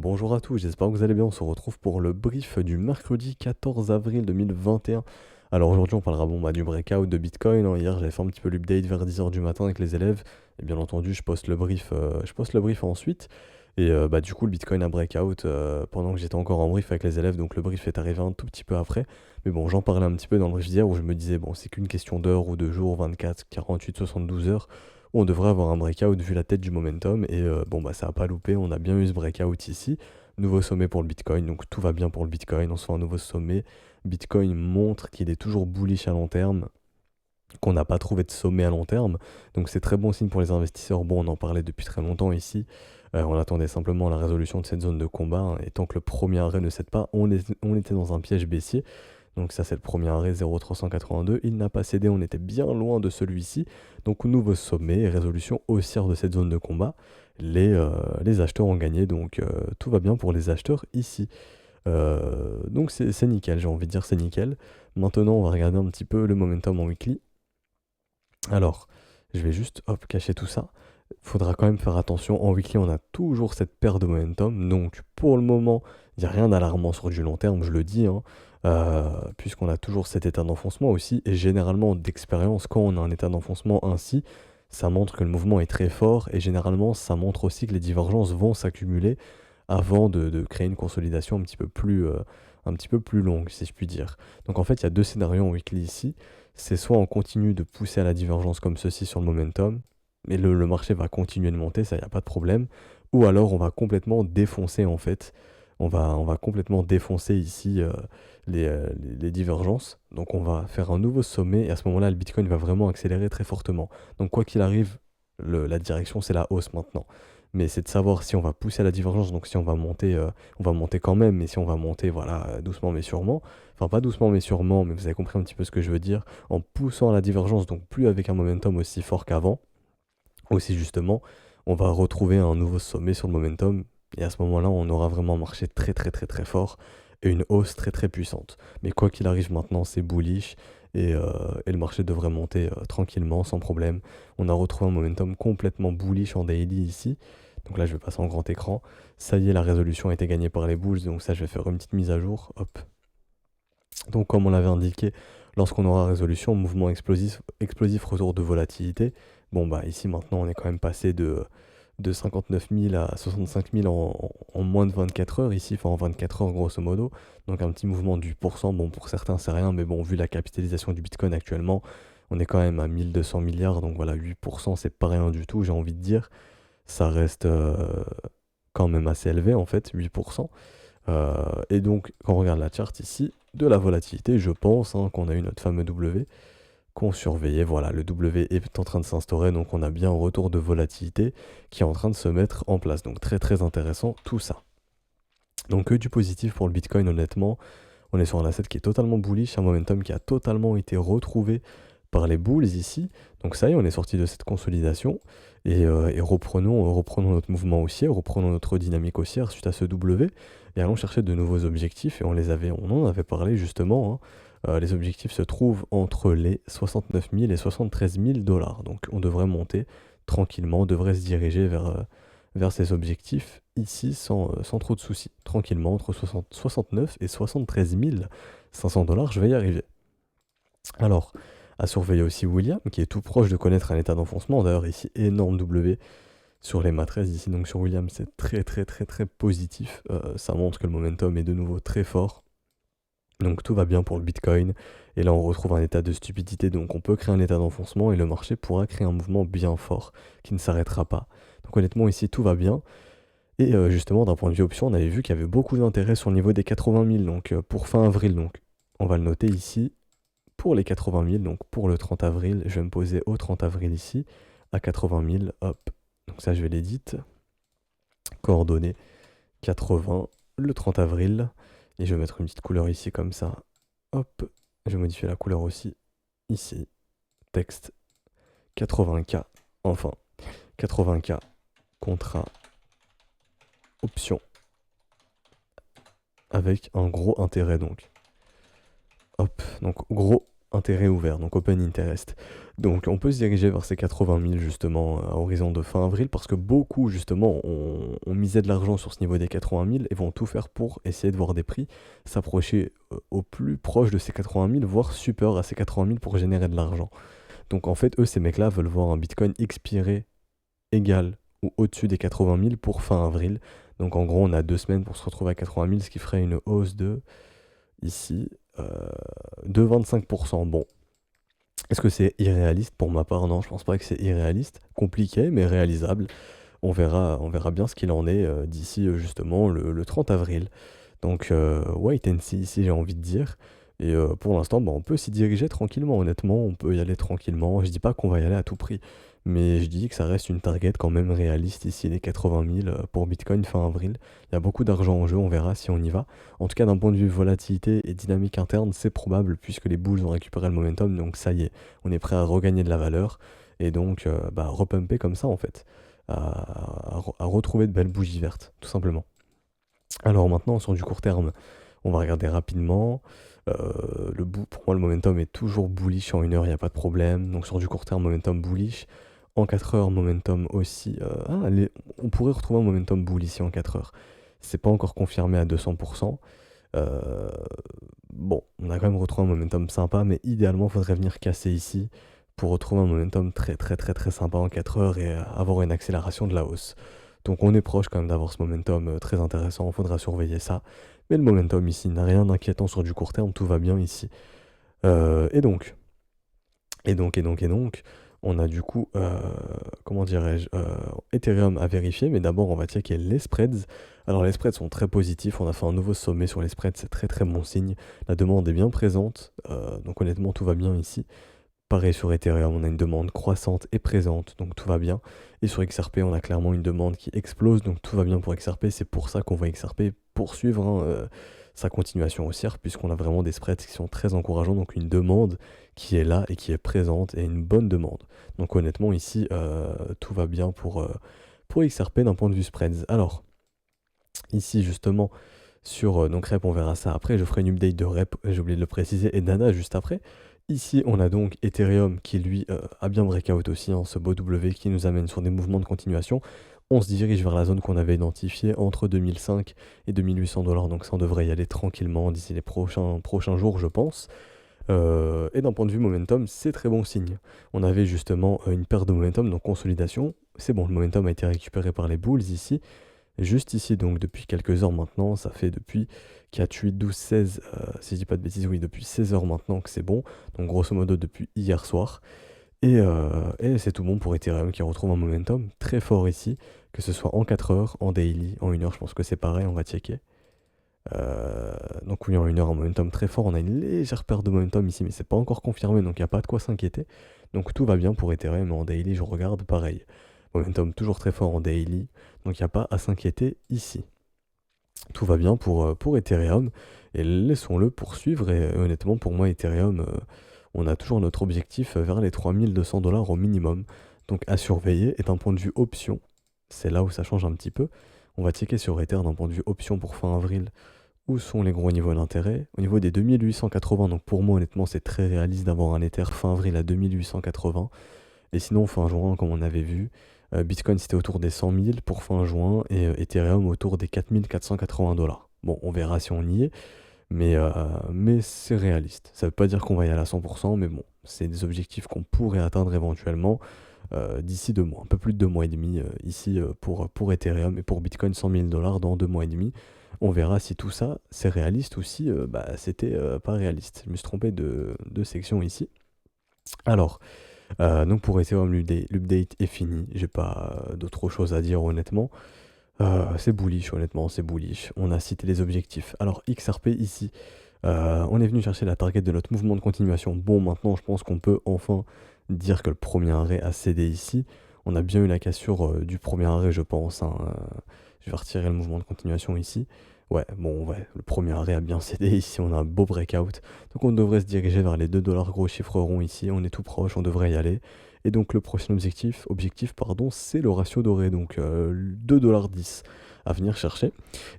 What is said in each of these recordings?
Bonjour à tous, j'espère que vous allez bien. On se retrouve pour le brief du mercredi 14 avril 2021. Alors aujourd'hui, on parlera du breakout de Bitcoin, hein. Hier, j'avais fait un petit peu l'update vers 10 h du matin avec les élèves. Et bien entendu, je poste le brief ensuite. Et du coup, le Bitcoin a breakout pendant que j'étais encore en brief avec les élèves. Donc le brief est arrivé un tout petit peu après. Mais bon, j'en parlais un petit peu dans le brief d'hier où je me disais, bon, c'est qu'une question d'heures ou de jours, 24, 48, 72 heures. On devrait avoir un breakout vu la tête du momentum et ça a pas loupé, on a bien eu ce breakout ici. Nouveau sommet pour le Bitcoin, donc tout va bien pour le Bitcoin, on se fait un nouveau sommet. Bitcoin montre qu'il est toujours bullish à long terme, qu'on n'a pas trouvé de sommet à long terme, donc c'est très bon signe pour les investisseurs. Bon, on en parlait depuis très longtemps ici. On attendait simplement la résolution de cette zone de combat, hein, et tant que le premier arrêt ne cède pas, on était dans un piège baissier. Donc ça c'est le premier arrêt 0,382, il n'a pas cédé, on était bien loin de celui-ci. Donc nouveau sommet et résolution haussière de cette zone de combat. Les acheteurs ont gagné, donc tout va bien pour les acheteurs ici. Donc c'est nickel, j'ai envie de dire c'est nickel. Maintenant on va regarder un petit peu le momentum en weekly. Alors, je vais juste cacher tout ça. Faudra quand même faire attention. En weekly, on a toujours cette perte de momentum. Donc, pour le moment, il n'y a rien d'alarmant sur du long terme, je le dis, hein, puisqu'on a toujours cet état d'enfoncement aussi. Et généralement, d'expérience, quand on a un état d'enfoncement ainsi, ça montre que le mouvement est très fort. Et généralement, ça montre aussi que les divergences vont s'accumuler avant de créer une consolidation un petit peu plus longue, si je puis dire. Donc, en fait, il y a deux scénarios en weekly ici. C'est soit on continue de pousser à la divergence comme ceci sur le momentum, mais le marché va continuer de monter, ça, il n'y a pas de problème. Ou alors on va complètement défoncer en fait. On va complètement défoncer ici les divergences. Donc on va faire un nouveau sommet et à ce moment-là, le Bitcoin va vraiment accélérer très fortement. Donc quoi qu'il arrive, la direction c'est la hausse maintenant. Mais c'est de savoir si on va pousser à la divergence, donc si on va monter quand même, mais si on va monter, voilà, doucement mais sûrement. Enfin, pas doucement mais sûrement, mais vous avez compris un petit peu ce que je veux dire. En poussant à la divergence, donc plus avec un momentum aussi fort qu'avant, aussi justement, on va retrouver un nouveau sommet sur le momentum. Et à ce moment-là, on aura vraiment un marché très très très très fort et une hausse très très puissante. Mais quoi qu'il arrive maintenant, c'est bullish et le marché devrait monter tranquillement, sans problème. On a retrouvé un momentum complètement bullish en daily ici. Donc là, je vais passer en grand écran. Ça y est, la résolution a été gagnée par les bulls. Donc ça, je vais faire une petite mise à jour. Hop. Donc comme on l'avait indiqué, lorsqu'on aura résolution, mouvement explosif, explosif retour de volatilité. Bon bah ici maintenant on est quand même passé de 59 000 à 65 000 en moins de 24 heures ici, enfin en 24 heures grosso modo. Donc un petit mouvement du pourcent, bon pour certains c'est rien, mais bon vu la capitalisation du Bitcoin actuellement, on est quand même à 1200 milliards, donc voilà 8% c'est pas rien du tout j'ai envie de dire. Ça reste quand même assez élevé en fait, 8%. Et donc, quand on regarde la charte ici, de la volatilité, je pense hein, qu'on a eu notre fameux W qu'on surveillait. Voilà, le W est en train de s'instaurer, donc on a bien un retour de volatilité qui est en train de se mettre en place. Donc très très intéressant tout ça. Donc que du positif pour le Bitcoin, honnêtement. On est sur un asset qui est totalement bullish, un momentum qui a totalement été retrouvé par les bulls ici. Donc ça y est, on est sorti de cette consolidation et reprenons notre mouvement haussier, reprenons notre dynamique haussière suite à ce W et allons chercher de nouveaux objectifs. Et on en avait parlé justement, hein. Les objectifs se trouvent entre les 69 000 et 73 000 dollars. Donc on devrait monter tranquillement, on devrait se diriger vers ces objectifs ici sans trop de soucis. Tranquillement, entre 69 et 73 500 dollars, je vais y arriver. Alors, à surveiller aussi William, qui est tout proche de connaître un état d'enfoncement. D'ailleurs, ici, énorme W sur les matrices. Ici, donc sur William, c'est très très très très positif. Ça montre que le momentum est de nouveau très fort. Donc tout va bien pour le Bitcoin. Et là, on retrouve un état de stupidité. Donc on peut créer un état d'enfoncement et le marché pourra créer un mouvement bien fort qui ne s'arrêtera pas. Donc honnêtement, ici, tout va bien. Et justement, d'un point de vue option, on avait vu qu'il y avait beaucoup d'intérêt sur le niveau des 80 000, donc pour fin avril. Donc, on va le noter ici pour les 80 000, donc pour le 30 avril. Je vais me poser au 30 avril ici, à 80 000, hop. Donc ça, je vais l'éditer. Coordonnées 80, le 30 avril. Et je vais mettre une petite couleur ici comme ça. Hop, je vais modifier la couleur aussi. Ici, texte 80K, enfin 80K, contrat, option, avec un gros intérêt donc. Hop, donc gros intérêt ouvert, donc open interest. Donc on peut se diriger vers ces 80 000 justement à horizon de fin avril parce que beaucoup justement ont misé de l'argent sur ce niveau des 80 000 et vont tout faire pour essayer de voir des prix s'approcher au plus proche de ces 80 000, voire supérieur à ces 80 000 pour générer de l'argent. Donc en fait, eux, ces mecs-là veulent voir un Bitcoin expirer égal ou au-dessus des 80 000 pour fin avril. Donc en gros, on a 2 semaines pour se retrouver à 80 000, ce qui ferait une hausse de, ici, de 25%. Bon, est-ce que c'est irréaliste? Pour ma part, non, je pense pas que c'est irréaliste. Compliqué, mais réalisable. On verra bien ce qu'il en est d'ici justement le 30 avril. Donc, wait and see ici, j'ai envie de dire. Et pour l'instant, bah, on peut s'y diriger tranquillement, honnêtement. On peut y aller tranquillement. Je dis pas qu'on va y aller à tout prix. Mais je dis que ça reste une target quand même réaliste ici, les 80 000 pour Bitcoin fin avril. Il y a beaucoup d'argent en jeu, on verra si on y va. En tout cas, d'un point de vue volatilité et dynamique interne, c'est probable puisque les bulls ont récupéré le momentum. Donc ça y est, on est prêt à regagner de la valeur. Et donc, bah, repumper comme ça en fait. À retrouver de belles bougies vertes, tout simplement. Alors maintenant, sur du court terme, on va regarder rapidement. Pour moi, le momentum est toujours bullish en 1 heure, il n'y a pas de problème. Donc sur du court terme, momentum bullish. En 4 heures, momentum aussi. On pourrait retrouver un momentum bull ici en 4 heures. C'est pas encore confirmé à 200%. Euh, bon, on a quand même retrouvé un momentum sympa, mais idéalement, il faudrait venir casser ici pour retrouver un momentum très très très très sympa en 4 heures et avoir une accélération de la hausse. Donc on est proche quand même d'avoir ce momentum très intéressant, il faudra surveiller ça. Mais le momentum ici n'a rien d'inquiétant sur du court terme, tout va bien ici. Et donc, on a du coup, comment dirais-je, Ethereum à vérifier, mais d'abord on va checker les spreads. Alors les spreads sont très positifs, on a fait un nouveau sommet sur les spreads, c'est très très bon signe. La demande est bien présente, donc honnêtement tout va bien ici. Pareil sur Ethereum, on a une demande croissante et présente, donc tout va bien. Et sur XRP, on a clairement une demande qui explose, donc tout va bien pour XRP. C'est pour ça qu'on voit XRP poursuivre sa continuation haussière, puisqu'on a vraiment des spreads qui sont très encourageants, donc une demande qui est là et qui est présente, et une bonne demande. Donc honnêtement, ici, tout va bien pour XRP d'un point de vue spreads. Alors, ici justement, sur donc Rep, on verra ça après. Je ferai une update de Rep, j'ai oublié de le préciser, et Dana juste après. Ici, on a donc Ethereum qui, lui, a bien breakout aussi, ce beau W qui nous amène sur des mouvements de continuation. On se dirige vers la zone qu'on avait identifiée entre 2005 et 2800 $, donc ça, on devrait y aller tranquillement d'ici les prochains jours, je pense. Et d'un point de vue momentum, c'est très bon signe. On avait justement une perte de momentum, donc consolidation. C'est bon, le momentum a été récupéré par les bulls ici. Juste ici, donc depuis quelques heures maintenant, ça fait depuis 4, 8, 12, 16, si je dis pas de bêtises, oui, depuis 16 heures maintenant que c'est bon. Donc grosso modo depuis hier soir. Et c'est tout bon pour Ethereum qui retrouve un momentum très fort ici, que ce soit en 4 heures, en daily, en 1 heure, je pense que c'est pareil, on va checker. Donc oui, en 1 heure, un momentum très fort, on a une légère perte de momentum ici, mais c'est pas encore confirmé, donc il n'y a pas de quoi s'inquiéter. Donc tout va bien pour Ethereum, mais en daily, je regarde pareil. Momentum toujours très fort en daily, donc il n'y a pas à s'inquiéter ici. Tout va bien pour Ethereum, et laissons-le poursuivre, et honnêtement, pour moi, Ethereum, on a toujours notre objectif vers les 3200 $ au minimum, donc à surveiller, et d'un point de vue option, c'est là où ça change un petit peu. On va checker sur Ether d'un point de vue option pour fin avril, où sont les gros niveaux d'intérêt. Au niveau des 2880, donc pour moi honnêtement c'est très réaliste d'avoir un Ether fin avril à 2880. Et sinon fin juin, comme on avait vu, Bitcoin c'était autour des 100 000 pour fin juin et Ethereum autour des 4480 $. Bon, on verra si on y est, mais c'est réaliste. Ça veut pas dire qu'on va y aller à 100%, mais bon, c'est des objectifs qu'on pourrait atteindre éventuellement d'ici 2 mois, un peu plus de 2 mois et demi ici pour Ethereum et pour Bitcoin 100 000 $ dans 2 mois et demi. On verra si tout ça c'est réaliste ou si c'était pas réaliste. Je me suis trompé de section ici. Alors, donc pour Ethereum, l'update est fini. J'ai pas d'autre chose à dire honnêtement. C'est bullish, honnêtement, c'est bullish. On a cité les objectifs. Alors, XRP ici, on est venu chercher la target de notre mouvement de continuation. Bon, maintenant, je pense qu'on peut enfin dire que le premier arrêt a cédé ici. On a bien eu la cassure du premier arrêt, je pense, hein. Je vais retirer le mouvement de continuation ici. Ouais, le premier arrêt a bien cédé. Ici, on a un beau breakout. Donc, on devrait se diriger vers les 2 dollars gros chiffre rond ici. On est tout proche, on devrait y aller. Et donc, le prochain objectif pardon, c'est le ratio doré. Donc, 2,10 $ à venir chercher.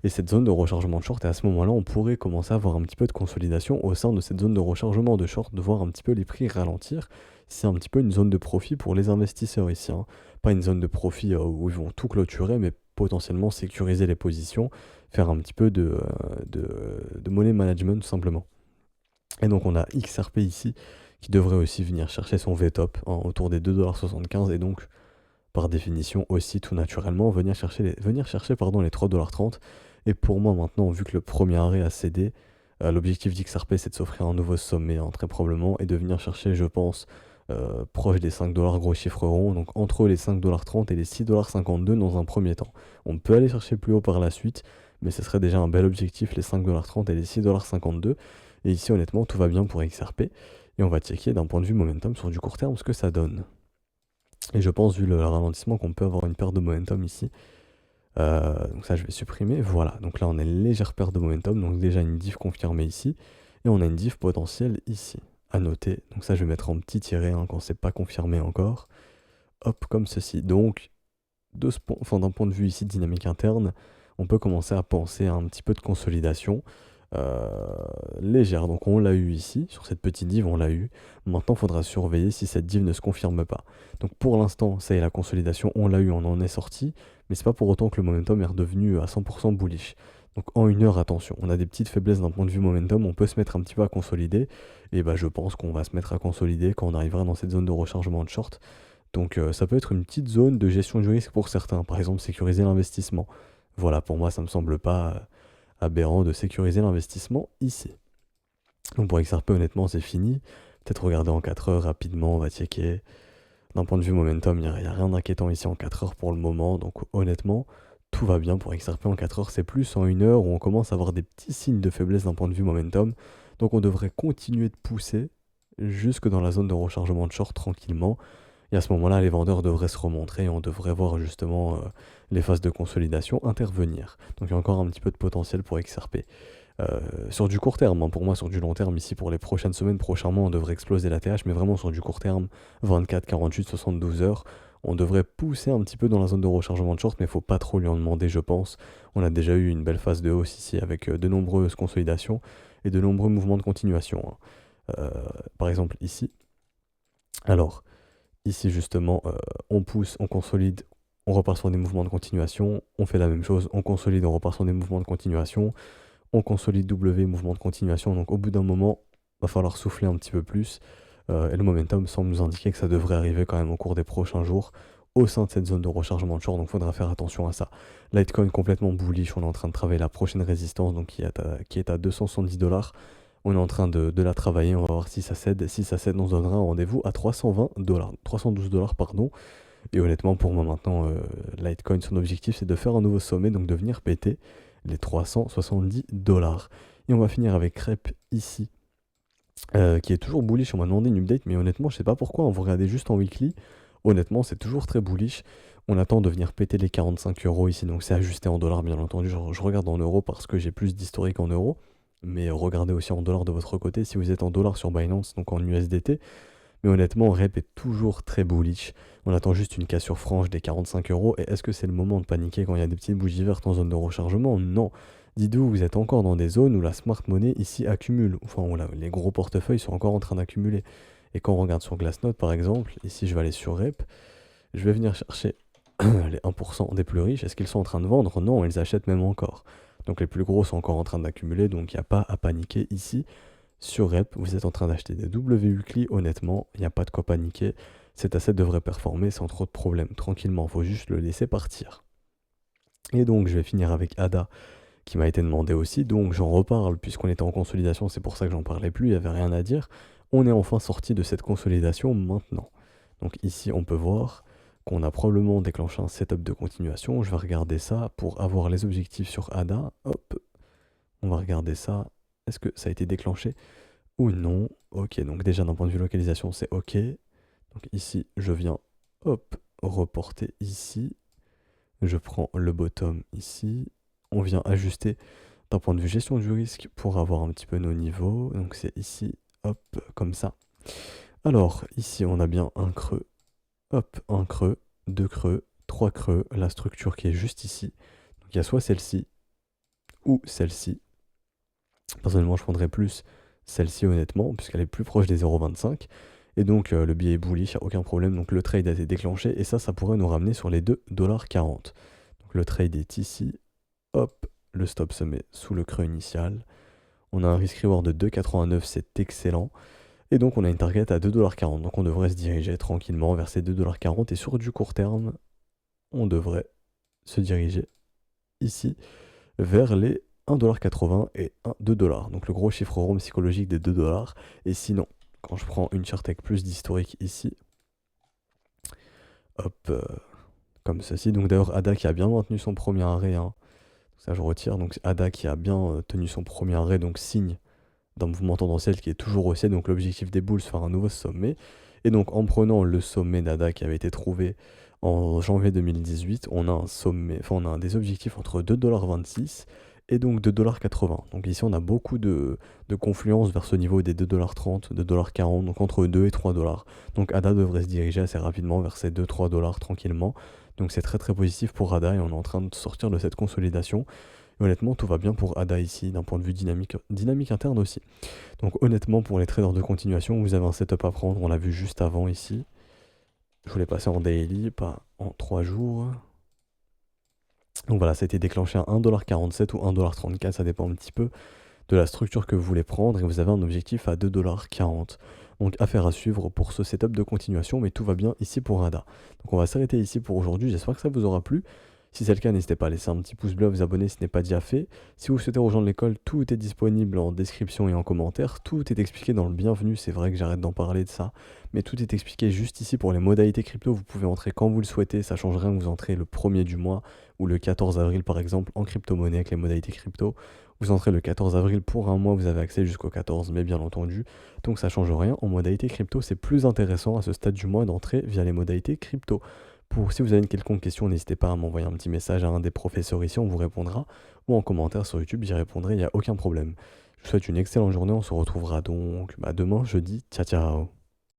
Et cette zone de rechargement de short, et à ce moment-là, on pourrait commencer à avoir un petit peu de consolidation au sein de cette zone de rechargement de short, de voir un petit peu les prix ralentir. C'est un petit peu une zone de profit pour les investisseurs ici, hein. Pas une zone de profit où ils vont tout clôturer, mais potentiellement sécuriser les positions, faire un petit peu de money management tout simplement. Et donc on a XRP ici qui devrait aussi venir chercher son VTOP hein, autour des 2,75 $ et donc par définition aussi tout naturellement venir chercher les 3,30 $. Et pour moi maintenant, vu que le premier arrêt a cédé, l'objectif d'XRP c'est de s'offrir un nouveau sommet hein, très probablement et de venir chercher je pense proche des 5 $ gros chiffre rond, donc entre les 5,30 $ et les 6,52 $ dans un premier temps. On peut aller chercher plus haut par la suite, mais ce serait déjà un bel objectif, les 5,30 $ et les 6,52 $. Et ici, honnêtement, tout va bien pour XRP. Et on va checker d'un point de vue momentum sur du court terme ce que ça donne. Et je pense, vu le ralentissement, qu'on peut avoir une perte de momentum ici. Donc ça, je vais supprimer. Voilà, donc là, on a une légère perte de momentum, donc déjà une diff confirmée ici. Et on a une diff potentielle ici, à noter. Donc ça, je vais mettre en petit tiré hein, quand c'est pas confirmé encore. Hop, comme ceci. Donc, d'un point de vue ici dynamique interne, on peut commencer à penser à un petit peu de consolidation légère. Donc on l'a eu ici, sur cette petite div, on l'a eu. Maintenant, il faudra surveiller si cette div ne se confirme pas. Donc pour l'instant, ça y est, la consolidation, on l'a eu, on en est sorti. Mais c'est pas pour autant que le momentum est redevenu à 100% bullish. Donc en une heure, attention, on a des petites faiblesses d'un point de vue momentum, on peut se mettre un petit peu à consolider. Et bah je pense qu'on va se mettre à consolider quand on arrivera dans cette zone de rechargement de short. Donc ça peut être une petite zone de gestion du risque pour certains, par exemple sécuriser l'investissement. Voilà, pour moi ça me semble pas aberrant de sécuriser l'investissement ici. Donc pour XRP honnêtement c'est fini. Peut-être regarder en 4 heures rapidement, on va checker. D'un point de vue momentum, il n'y a rien d'inquiétant ici en 4 heures pour le moment, donc honnêtement tout va bien pour XRP en 4 heures, c'est plus en 1 heure où on commence à avoir des petits signes de faiblesse d'un point de vue momentum. Donc on devrait continuer de pousser jusque dans la zone de rechargement de short tranquillement. Et à ce moment-là, les vendeurs devraient se remontrer et on devrait voir justement les phases de consolidation intervenir. Donc il y a encore un petit peu de potentiel pour XRP. Sur du court terme, hein, pour moi sur du long terme, ici pour les prochaines semaines, prochains mois, on devrait exploser la TH, mais vraiment sur du court terme, 24, 48, 72 heures, on devrait pousser un petit peu dans la zone de rechargement de short, mais il ne faut pas trop lui en demander, je pense. On a déjà eu une belle phase de hausse ici avec de nombreuses consolidations et de nombreux mouvements de continuation, hein. Par exemple ici. Alors, ici justement, on pousse, on consolide, on repart sur des mouvements de continuation, on fait la même chose, on consolide, on repart sur des mouvements de continuation, on consolide W, mouvement de continuation, donc au bout d'un moment, va falloir souffler un petit peu plus, et le momentum semble nous indiquer que ça devrait arriver quand même au cours des prochains jours, au sein de cette zone de rechargement de short, donc il faudra faire attention à ça. Litecoin complètement bullish, on est en train de travailler la prochaine résistance, donc qui est à 270 $. On est en train de la travailler, on va voir si ça cède. Si ça cède, on se donnera un rendez-vous à 320 $, 312 $, pardon. Et honnêtement, pour moi maintenant, Litecoin, son objectif, c'est de faire un nouveau sommet, donc de venir péter les 370 $. Et on va finir avec Rep ici, qui est toujours bullish. On m'a demandé une update, mais honnêtement, je sais pas pourquoi. On va regarder juste en weekly. Honnêtement, c'est toujours très bullish. On attend de venir péter les 45 € ici, donc c'est ajusté en dollars, bien entendu. Je regarde en euros parce que j'ai plus d'historique en euros. Mais regardez aussi en dollars de votre côté si vous êtes en dollars sur Binance, donc en USDT. Mais honnêtement, Rep est toujours très bullish. On attend juste une cassure franche des 45 €. Et est-ce que c'est le moment de paniquer quand il y a des petites bougies vertes en zone de rechargement? Non. Dites-vous, vous êtes encore dans des zones où la smart money ici accumule. Enfin, où les gros portefeuilles sont encore en train d'accumuler. Et quand on regarde sur Glassnode, par exemple, ici je vais aller sur Rep, je vais venir chercher les 1% des plus riches. Est-ce qu'ils sont en train de vendre? Non, ils achètent même encore. Donc les plus gros sont encore en train d'accumuler, donc il n'y a pas à paniquer ici. Sur Rep, vous êtes en train d'acheter des W-Weekly, honnêtement, il n'y a pas de quoi paniquer. Cet asset devrait performer sans trop de problèmes, tranquillement, il faut juste le laisser partir. Et donc je vais finir avec ADA, qui m'a été demandé aussi, donc j'en reparle, puisqu'on était en consolidation, c'est pour ça que j'en parlais plus, il n'y avait rien à dire. On est enfin sorti de cette consolidation maintenant. Donc ici, on peut voir qu'on a probablement déclenché un setup de continuation. Je vais regarder ça pour avoir les objectifs sur ADA. Hop, on va regarder ça. Est-ce que ça a été déclenché ou non? Ok, donc déjà d'un point de vue localisation, c'est ok. Donc ici, je viens, hop, reporter ici. Je prends le bottom ici. On vient ajuster d'un point de vue gestion du risque pour avoir un petit peu nos niveaux. Donc c'est ici, hop, comme ça. Alors ici on a bien un creux, hop, un creux, deux creux, trois creux, la structure qui est juste ici. Donc il y a soit celle-ci ou celle-ci. Personnellement je prendrais plus celle-ci honnêtement, puisqu'elle est plus proche des 0,25. Et donc le billet est bullish, il n'y a aucun problème, donc le trade a été déclenché, et ça pourrait nous ramener sur les 2,40 $. Donc le trade est ici, hop, le stop se met sous le creux initial. On a un risk reward de 2,89, c'est excellent. Et donc on a une target à 2,40 $. Donc on devrait se diriger tranquillement vers ces 2,40 $. Et sur du court terme, on devrait se diriger ici vers les 1,80 $ et 2 $. Donc le gros chiffre rond psychologique des 2 $. Et sinon, quand je prends une chart avec plus d'historique ici, hop, comme ceci. Donc d'ailleurs ADA qui a bien maintenu son premier arrêt, hein. Ça je retire. Donc ADA qui a bien tenu son premier arrêt, donc signe d'un mouvement tendanciel qui est toujours haussier. Donc l'objectif des bulls, faire un nouveau sommet. Et donc en prenant le sommet d'ADA qui avait été trouvé en janvier 2018, on a un sommet, enfin on a des objectifs entre 2,26 $ et donc 2,80 $. Donc ici on a beaucoup de confluence vers ce niveau des 2,30 $, 2,40 $, donc entre 2 et 3 $. Donc ADA devrait se diriger assez rapidement vers ces 2-3 $ tranquillement. Donc c'est très très positif pour ADA et on est en train de sortir de cette consolidation. Et honnêtement, tout va bien pour ADA ici, d'un point de vue dynamique interne aussi. Donc honnêtement, pour les traders de continuation, vous avez un setup à prendre, on l'a vu juste avant ici. Je voulais passer en daily, pas en 3 jours. Donc voilà, ça a été déclenché à 1,47 $ ou 1,34 $, ça dépend un petit peu de la structure que vous voulez prendre. Et vous avez un objectif à 2,40 $. Donc affaire à suivre pour ce setup de continuation, mais tout va bien ici pour ADA. Donc on va s'arrêter ici pour aujourd'hui, j'espère que ça vous aura plu. Si c'est le cas, n'hésitez pas à laisser un petit pouce bleu, à vous abonner si ce n'est pas déjà fait. Si vous souhaitez rejoindre l'école, tout est disponible en description et en commentaire. Tout est expliqué dans le bienvenu, c'est vrai que j'arrête d'en parler de ça. Mais tout est expliqué juste ici pour les modalités crypto. Vous pouvez entrer quand vous le souhaitez, ça change rien que vous entrez le 1er du mois ou le 14 avril par exemple en crypto-monnaie avec les modalités crypto. Vous entrez le 14 avril pour un mois, vous avez accès jusqu'au 14 mai bien entendu. Donc ça change rien. En modalité crypto, c'est plus intéressant à ce stade du mois d'entrer via les modalités crypto. Si vous avez une quelconque question, n'hésitez pas à m'envoyer un petit message à un des professeurs ici, on vous répondra. Ou en commentaire sur YouTube, j'y répondrai, il n'y a aucun problème. Je vous souhaite une excellente journée, on se retrouvera donc demain, jeudi. Ciao ciao.